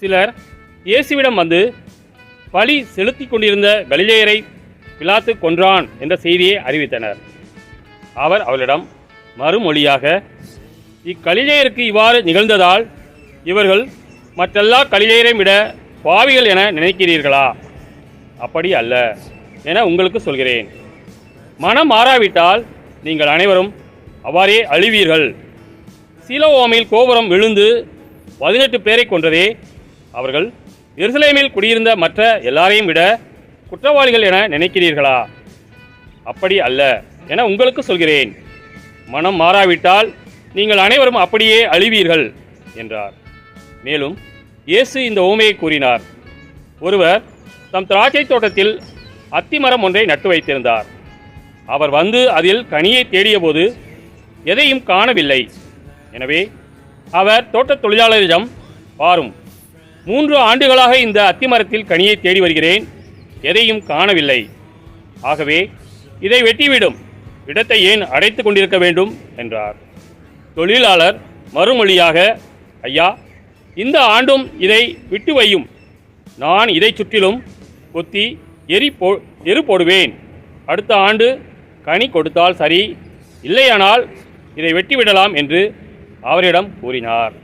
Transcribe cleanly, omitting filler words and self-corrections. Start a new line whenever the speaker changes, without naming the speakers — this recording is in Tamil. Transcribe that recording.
சிலர் இயேசுவிடம் வந்து பலி செலுத்தி கொண்டிருந்த கலிலேயரை பிலாத்து கொன்றான் என்ற செய்தியை அறிவித்தனர். அவர் அவளிடம் மறுமொழியாக, இக்கலிலேயருக்கு இவ்வாறு நிகழ்ந்ததால் இவர்கள் மற்றெல்லா கலிலேயரையும் விட பாவிகள் என நினைக்கிறீர்களா? அப்படி அல்ல என உங்களுக்கு சொல்கிறேன். மனம் மாறாவிட்டால் நீங்கள் அனைவரும் அவ்வாறே அழிவீர்கள். சீலோவாமில் கோபுரம் விழுந்து 18 பேரை கொன்றதே, அவர்கள் எருசலேமில் குடியிருந்த மற்ற எல்லாரையும் விட குற்றவாளிகள் என நினைக்கிறீர்களா? அப்படி அல்ல என உங்களுக்கு சொல்கிறேன். மனம் மாறாவிட்டால் நீங்கள் அனைவரும் அப்படியே அழிவீர்கள் என்றார். மேலும் இயேசு இந்த உவமையை கூறினார். ஒருவர் தம் திராட்சை தோட்டத்தில் அத்திமரம் ஒன்றை நட்டு வைத்திருந்தார். அவர் வந்து அதில் கனியை தேடியபோது எதையும் காணவில்லை. எனவே அவர் தோட்டத் தொழிலாளரிடம், பாரும், 3 ஆண்டுகளாக இந்த அத்திமரத்தில் கனியை தேடி வருகிறேன், எதையும் காணவில்லை. ஆகவே இதை வெட்டிவிடும், இடத்தை ஏன் அடைத்து கொண்டிருக்க வேண்டும் என்றார். தொழிலாளர் மறுமொழியாக, ஐயா, இந்த ஆண்டும் இதை விட்டு வையும். நான் இதை சுற்றிலும் கொத்தி எரு போடுவேன். அடுத்த ஆண்டு கனி கொடுத்தால் சரி, இல்லையானால் இதை வெட்டிவிடலாம் என்று அவரிடம் கூறினார்.